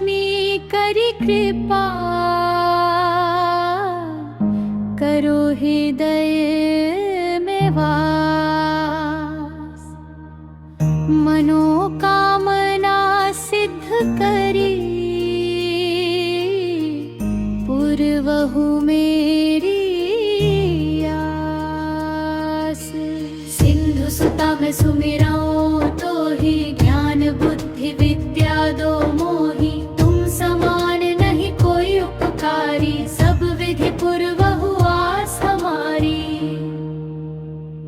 लक्ष्मी करी कृपा, करो हृदय में वास। मनोकामना सिद्ध करी, पुरवहु मेरी आस। सिंधु सुता मैं सुमिराऊं तो ही, ज्ञान बुद्धि विद्या दो मोही। तुम समान नहीं कोई उपकारी, सब विधि पुरवहु आस हमारी।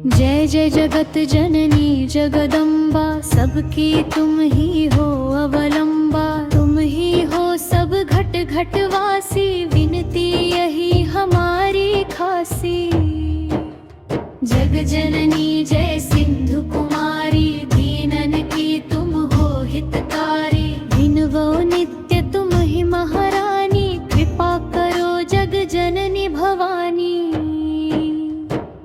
जय जय जगत जननी जगदम्बा, सबकी तुम ही हो अवलंबा। तुम ही हो सब घट घट वासी, विनती यही हमारी खासी। जग जननी जय सिंधु कुमारी, दीनन की तुम हो हितकारी। विनवो नित्य तुम ही महारानी, कृपा करो जग जननी भवानी।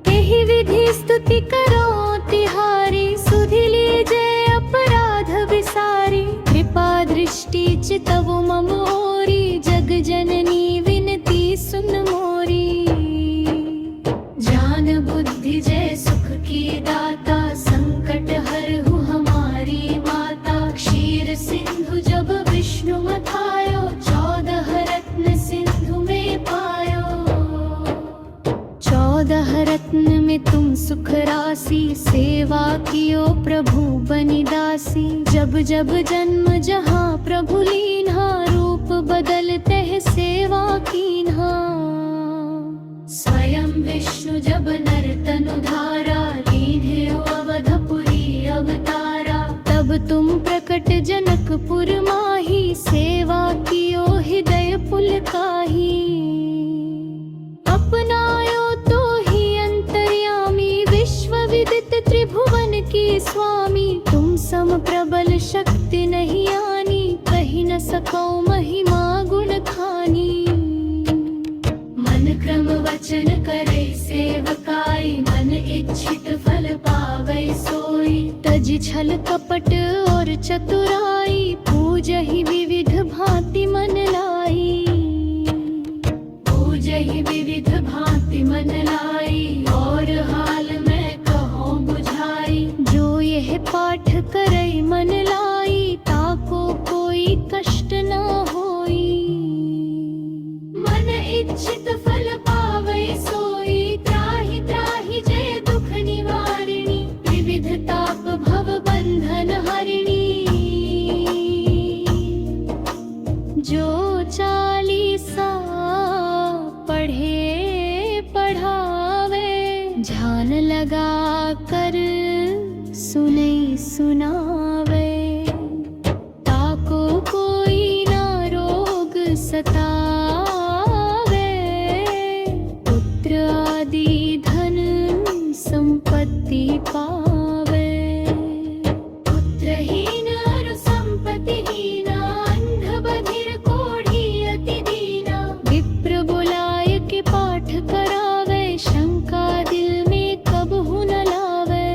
यही विधि स्तुति करो तिहारी, सुधि लीजे अपराध विसारी। कृपा दृष्टि चितवो मम ओरी, जग जननी विनती सुन मोरी। ज्ञान बुद्धि जय सुख की दाता, संकट हरहु हमारी माता। क्षीर सिंधु जब विष्णु मथायो, 14 रत्न सिंधु में पायो। 14 रत्न में तुम सुख राशि, सेवा कियो प्रभु बनि दासी। जब जब जन्म जहाँ प्रभु लीन्हा, रूप बदलते है सेवा कीन्हा। स्वयं विष्णु जब नर तनु धारा, लीन्हे अवधपुरी अवतारा। तब तुम प्रकट जनकपुर माही, सेवा कियो हृदय पुलकाही। अपनायो तो ही अंतर्यामी, विश्व विदित त्रिभुवन की स्वामी। तुम सम प्रबल शक्ति नहीं आनी, कही न सको महिमा गुण खानी। मन क्रम वचन करे सेवकाई, मन इच्छित फल पावै सोई। तज छल कपट और चतुराई, पूजहि विविध भांति मन लाई। पूजहि विविध भांति मन लाई, और हाल में कहो बुझाई। जो यह पाठ करे मन लाई, ताको कोई कष्ट न होई। मन इच्छित फल पावै सोई, त्राहि त्राहि जय दुख निवारिणी। विविध ताप भव बंधन हरिणी। जो 40 पढ़े पढ़ावे, ध्यान लगा कर सुने सुनावे। ताको कोई ना रोग सतावे, पुत्र आदि धन संपत्ति पावे। पुत्रहीन अरु संपत्तिहीन, अंध बधिर कोढ़ी अति दीना। विप्र बुलाय के पाठ करावे, शंका दिल में कबहु न लावे।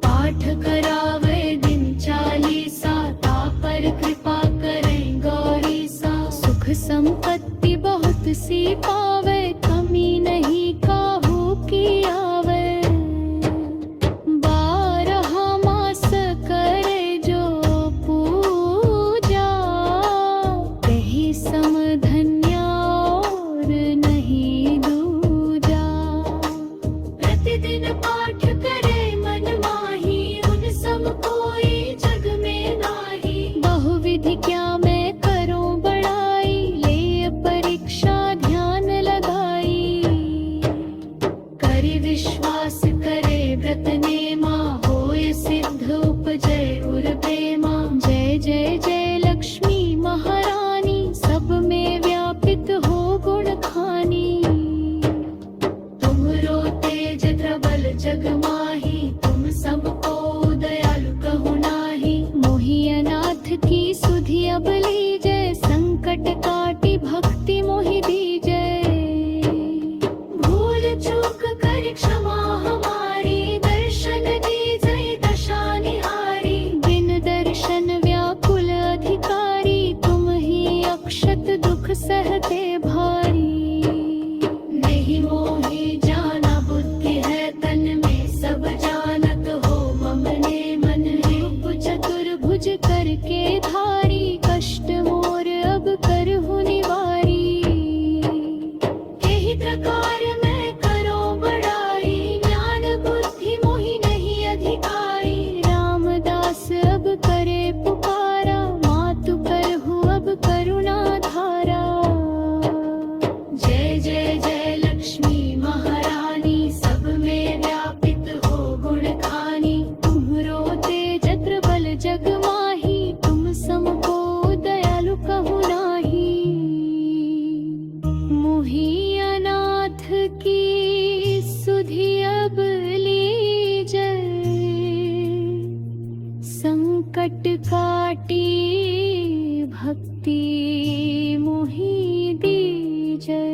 पाठ करावे दिन 40, तापर कृपा करें गौरी सा। सुख संपत्ति बहुत सी पावे, कमी नहीं काहू की आवे। 12 मास करे जो पूजा, तेहि सम धन्य और नहीं दूजा। प्रतिदिन पाठ करे मन माही, उन सम कोई जग में नाही। बहुविधि क्या मैं करूं बड़ाई, ले परीक्षा ध्यान लगाई। करि विश्वास करे व्रत नेमा, होय सिद्ध उपजय उर प्रेमा। जय जय जय लक्ष्मी महारानी, सब में व्यापित हो गुण खानी। तुमरो तेज प्रबल जग माही, तुम सबको दयालु कहु नाही। मोहि अनाथ की सुधि मोहि दीजै।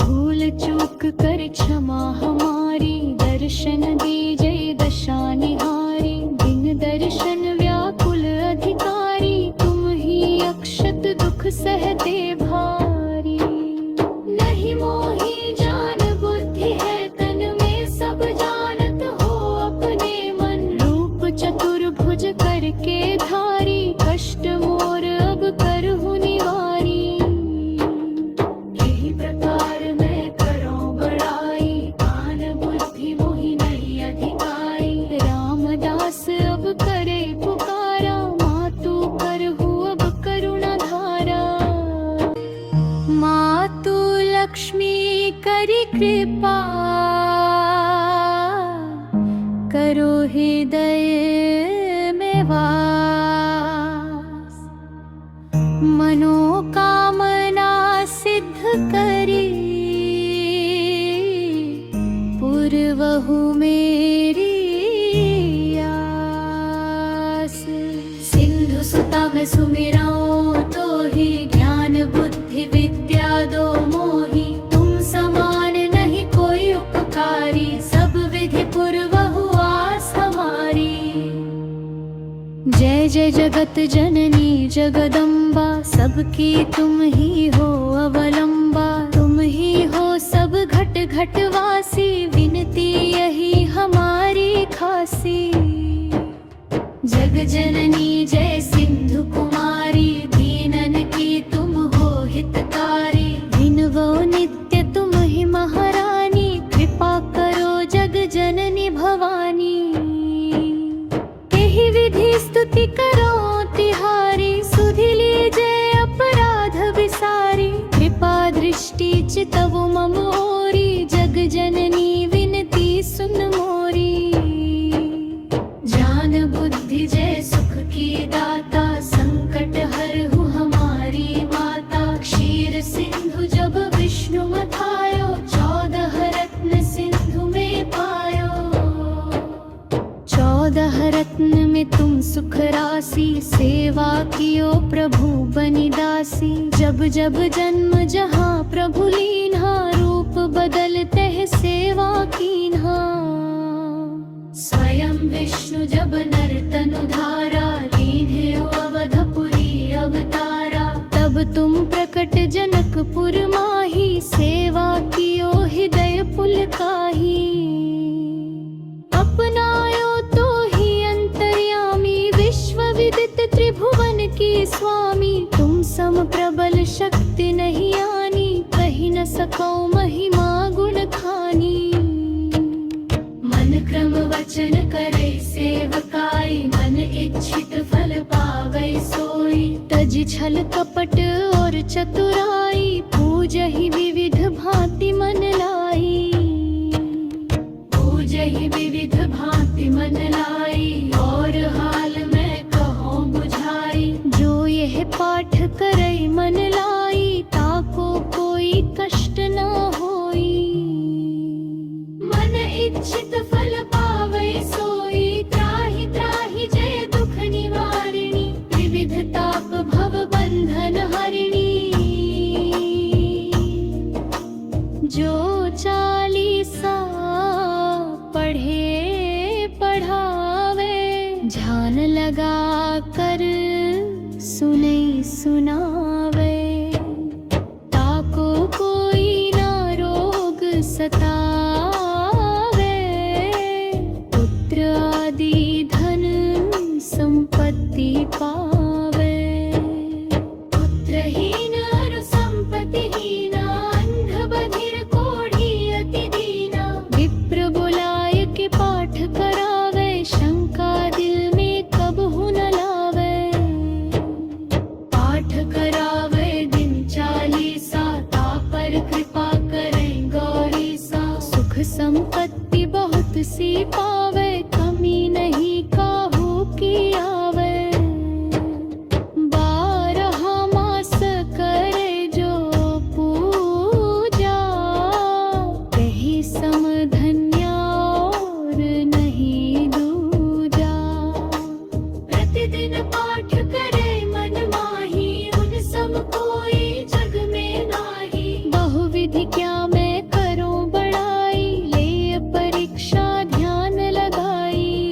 भूल चूक कर क्षमा हमारी, दर्शन दीजै दशा निहारी। बिन दर्शन व्याकुल अधिकारी, तुम ही अक्षत दुख सहते भारी। नहीं मोहि जान बुद्धि है तन में, सब जानत हो अपने मन। रूप चतुर्भुज करके धारी, कष्ट मोर अब करहु निवारी। यही प्रकार मैं करो बड़ाई, ज्ञान बुद्धि मोहि नहीं अधिकाई। रामदास अब करे पुकारा, मातु करहु अब करुणा धारा। मातु लक्ष्मी करी कृपा, करो हृदय में वास। मनोकामना सिद्ध करी, पुरवहु मेरी आस। सिंधु सुता मैं सुमिराऊं तो ही, ज्ञान बुद्धि विद्या दो मोहि। तुम समान नहीं कोई उपकारी, सब विधि पुरवहु आस हमारी। जय जय जगत जननी जगदम्बा, सबकी तुम ही हो अवलंबा। तुम ही हो सब घट घट वासी, विनती यही हमारी खासी। जग जननी जय सिंधु कुमारी, दीनन की तुम हो हितकारी। भिनवो नित्य तुम ही महारानी, कृपा करो जग जननी भवानी। यही विधि स्तुति करो तिहारी, सुधि लीजे अपराध विसारी। कृपा दृष्टि चितवु मम ओरी, जग जननी विनती सुन मोरी। ज्ञान बुद्धि जय सुख की दाता, संकट हरहु हमारी माता। क्षीर सिंधु जब विष्णु मथायो, 14 रत्न सिंधु में पायो। 14 रत्न में तुम सुख राशि, सेवा कियो प्रभु बनिदासी। जब जब जन्म जहाँ प्रभु लीन्हा, रूप बदलते है सेवा कीन्हा। स्वयं विष्णु जब नर तनु धारा, लीन्हे अवधपुरी अवतारा। तब तुम प्रकट जनकपुर माही, सेवा कियो हृदय पुलकाही। अपनायो तो ही अंतर्यामी, विश्व विदित त्रिभुवन की स्वामी। तुम सम प्रबल शक्ति नहीं आनी, कही न सको महिमा गुण खानी। मन क्रम वचन करे सेवकाई, मन इच्छित फल पावै सोई। तज छल कपट और चतुराई, पूजहि विविध भांति मन लाई। पूजहि विविध भांति मन लाई, और हाल में कहो बुझाई। जो यह पाठ करई मन लाई, ताको कोई कष्ट न होई। मन इच्छित फल पावै सोई, त्राहि त्राहि जय दुख निवारिणी। विविध ताप भव बंधन हरिणी। जो 40 पढ़े पढ़ावे, ध्यान लगा कर सुनै सुनावे। ताको कोई ना रोग सतावे, पुत्र आदि धन संपत्ति पावे। पुत्रहीन अरु संपत्तिहीना, अंध बधिर कोढ़ी अति दीना। विप्र बुलाय के पाठ करावे, शंका दिल में कबहु न लावे। पाठ करा दिन पाठ करे मन माही, उन सब कोई जग में नाही। बहुविधि क्या मैं करूं बड़ाई, ले परीक्षा ध्यान लगाई।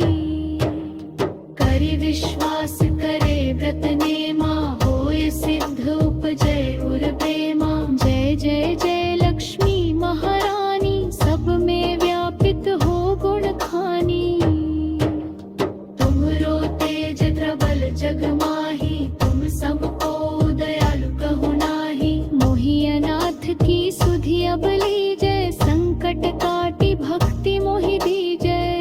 करि विश्वास करे व्रत नेमा, होय सिद्ध उपजय उर प्रेमा। जय जय जय लक्ष्मी महारानी, सब में व्यापित हो गुण खानी। तुमरो तेज प्रबल जग माही, तुम सबको दयालु कहु नाही। मोहि अनाथ की सुधि अब लीजय, संकट काटी भक्ति मोहि दीजय।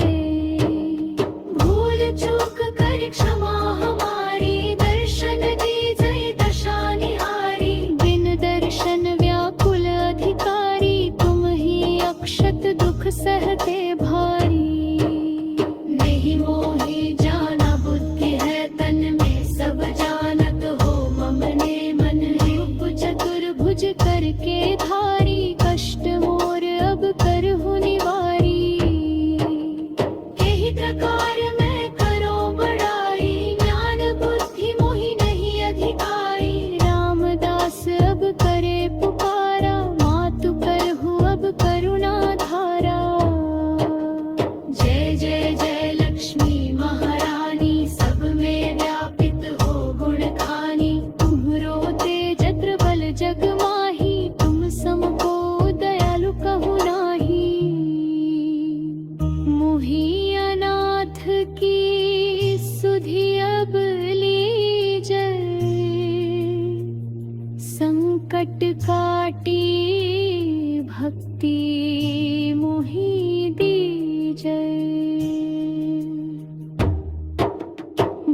भूल चूक कर क्षमा हमारी, दर्शन दीजय दशा निहारी। बिन दर्शन व्याकुल अधिकारी, तुम ही अक्षत दुख सहते भारी। नहीं मोहि जाना बुद्धि है तन में, सब जानत हो मम ने मन। रूप चतुर्भुज करके धारी, कष्ट मोर अब करहु निवारी। यही प्रकार मैं करो बड़ाई, ज्ञान बुद्धि मोहि नहीं अधिकारी। रामदास अब करे पुकारा, मातु करहु अब करुणा धारा। जय जय जय लक्ष्मी महारानी, सब में व्यापित हो गुण खानी। तुमरो तेज प्रबल जग माही, तुम समको दयालु कहु नाही। मोहि अनाथ की सुधि अब लीजय, संकट काटी भक्ति मोहि दीजय।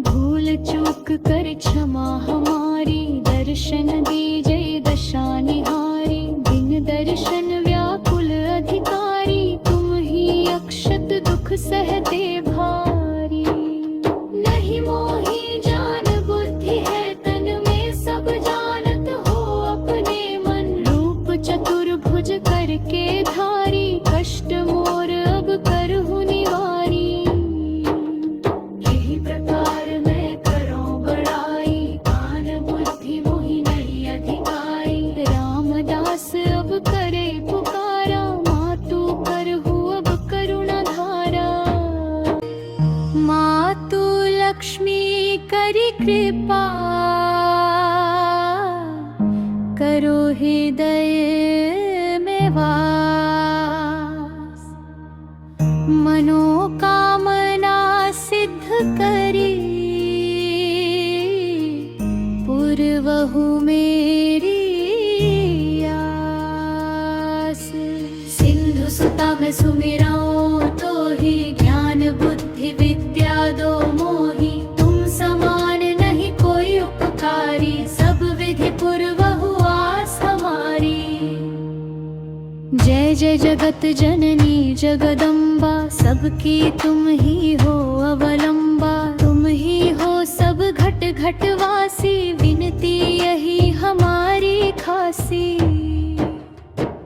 भूल चूक कर क्षमा हमारी, दर्शन दीजय दशा निहारी। बिन दर्शन व्याकुल अधिकारी, तुम ही अक्षत दुख सहते भारी। नहीं मोहि जान बुद्धि है तन में, सब जानत हो अपने मन। रूप चतुर्भुज करके धारी, कष्ट मोर अब करहु निवारी। यही प्रकार मैं करूं बड़ाई, ज्ञान बुद्धि मोहि नहीं अधिकारी। रामदास अब करे पुकारा, मातु करहु अब करुणा धारा। मातु लक्ष्मी करी कृपा, करो हृदय में वास। मनोकामना सिद्ध करी, पूर्वहु मेरी आस। सिंधु सुता मैं सुमिराऊं तो ही, ज्ञान बुद्धि विद्या दो मोहि। तुम समान नहीं कोई उपकारी, सब विधि पूर्वहु आस हमारी। जय जय जगत जननी जगदम्बा, सबकी तुम ही हो अवलंबा। तुम ही हो सब घट घट वासी, विनती यही हमारी खासी।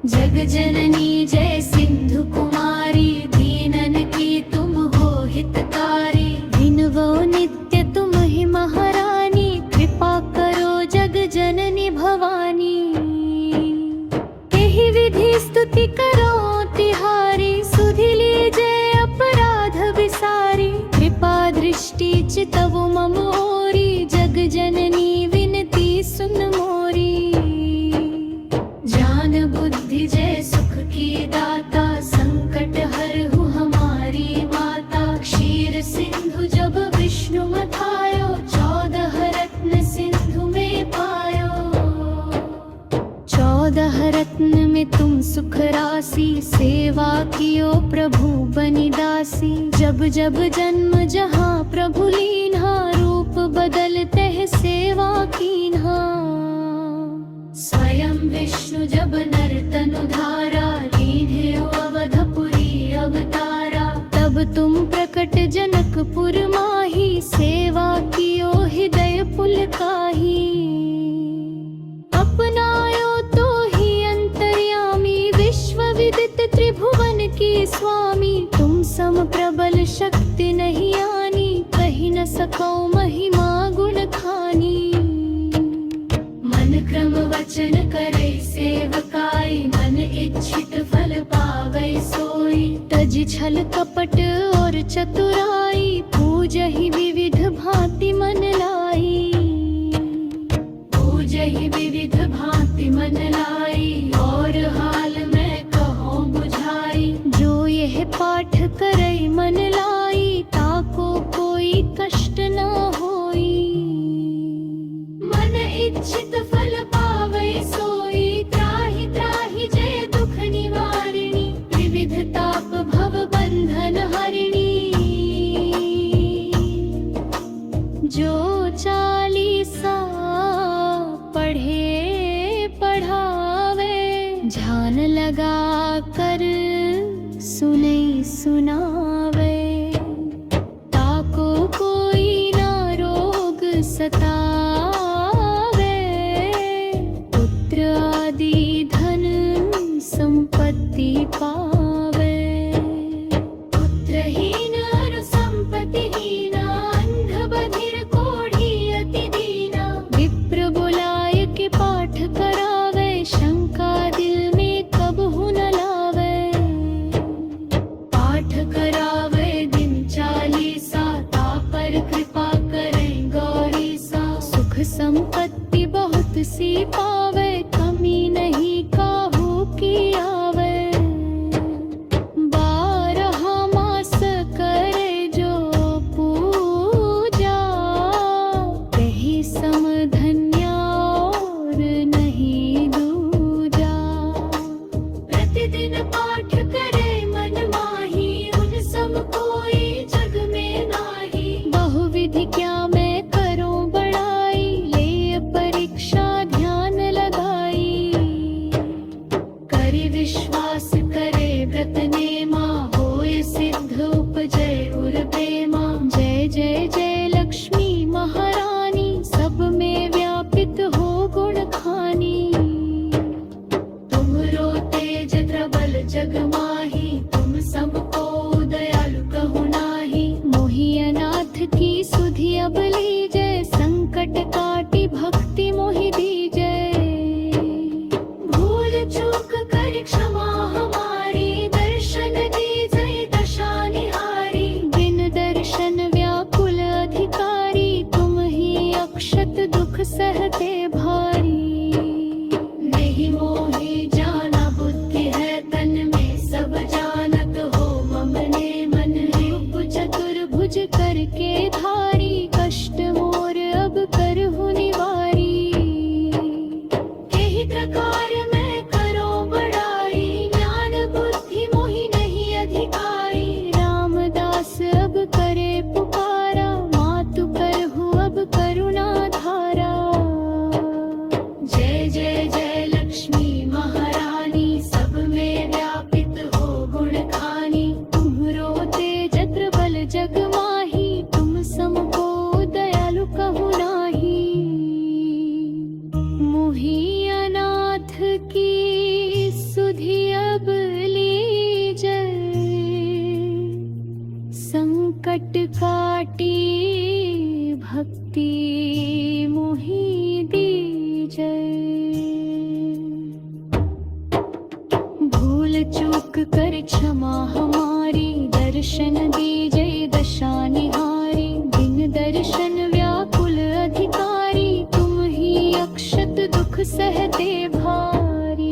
जग जननी जय सिंधु कुमारी, दीनन की तुम हो हितकारी। दिन वो नित्य तुम ही महारानी, कृपा करो जग जननी भवानी। यही विधि स्तुति करो तिहारी, सुधि लीजय अपराध विसारी। कृपा दृष्टि चितवु मम ओरी, जग जननी विनती सुन मोरी। ज्ञान बुद्धि जय सुख की दाता, संकट हरहु हमारी माता। क्षीर सिंधु जब विष्णु मथायो, 14 रत्न सिंधु में पायो। 14 रत्न में तुम सुख राशि, सेवा कियो प्रभु बनि दासी। जब जब जन्म जहाँ प्रभु लीन्हा, रूप बदलते सेवा कीन्हा। स्वयं विष्णु जब नर्तनु धारा, लीन्हे अवधपुरी अवतारा। तब तुम प्रकट जनकपुर माही, सेवा कियो हृदय पुलकाही। अपनायो तो ही अंतर्यामी, विश्व विदित त्रिभुवन की स्वामी। तुम सम प्रबल शक्ति नहीं आनी, कही न सको महिमा गुण खानी। मन क्रम वचन करे सेवकाई, मन इच्छित फल पावै सोई। तज छल कपट और चतुराई, पूजहि विविध भांति मन लाई। पूजहि विविध भांति मन लाई, और हाल में कहो बुझाई। जो यह पाठ करई मन लाई, ताको कोई कष्ट न होई। मन इच्छित फल पावै सोई, त्राहि त्राहि जय दुख निवारिणी। विविध ताप भव बंधन हरिणी। जो चालीसा पढ़े पढ़ावे, ध्यान लगा कर सुने सुनावे। ताको कोई ना रोग सतावे, पुत्र आदि धन संपत्ति पावे। पुत्रहीन और संपत्तिहीन, अंध बधिर कोढ़ी अति दीना। विप्र बुलाय के पाठ करावे, शंका दिल में कबहु न लावे। पाठ करावे दिन चालीसा, तापर कृपा करें गौरी सा। सुख संपत्ति बहुत सी पावे, कमी नहीं काहू की आवे। 12 मास करे जो पूजा, तही सम धन्य और नहीं दूजा। प्रतिदिन पाठ करे मन माही, उन सम कोई जग में नाही। बहुविधि क्या मैं करूं बड़ाई, ले परीक्षा ध्यान लगाई। करि विश्वास करे व्रत नेमा, होय सिद्ध उपजय उर्बेमा। जय जय जय लक्ष्मी महारानी, सब में व्यापित हो गुण खानी। तुमरो तेज प्रबल जग माही, तुम सबको दयालु कहु नाही। मोहि अनाथ की सुधि अब लीजय, संकट काटी भक्ति मोहि दीजय। भूल चूक कर क्षमा हमारी, दर्शन दीजय दशा निहारी। बिन दर्शन व्याकुल अधिकारी, तुम ही अक्षत दुख सहते भारी। नहीं मोहि जाना बुद्धि है तन में, सब जानत हो मम ने मन। रूप चतुर्भुज करके धारी, कष्ट मोर अब करहु निवारी। यही प्रकार मैं करो बड़ाई, ज्ञान बुद्धि मोहि नहीं अधिकारी। रामदास अब करे पुकारा, मातु करहु अब करुणा धारा। जय जय जय लक्ष्मी महारानी, सब में व्यापित हो गुण खानी। तुम्हरो तेज प्रबल जग माही, तुम सम को दयालु कहु नाही। मोहि अनाथ की सुधि अब लीजय, संकट काटी भक्ति मोहि दीजय। भूल चूक कर क्षमा हमारी, दर्शन दीजय दशा निहारी। बिन दर्शन व्याकुल अधिकारी, तुम ही अक्षत दुख सहते भारी।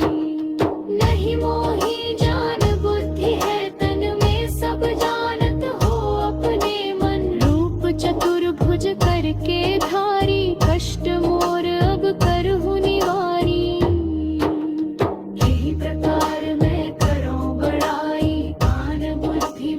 नहीं मोहि जान बुद्धि है तन में, सब जानत हो अपने मन। रूप चतुर्भुज करके धारी, कष्ट मोर अब करहु निवारी। यही प्रकार मैं करो बड़ाई, ज्ञान बुद्धि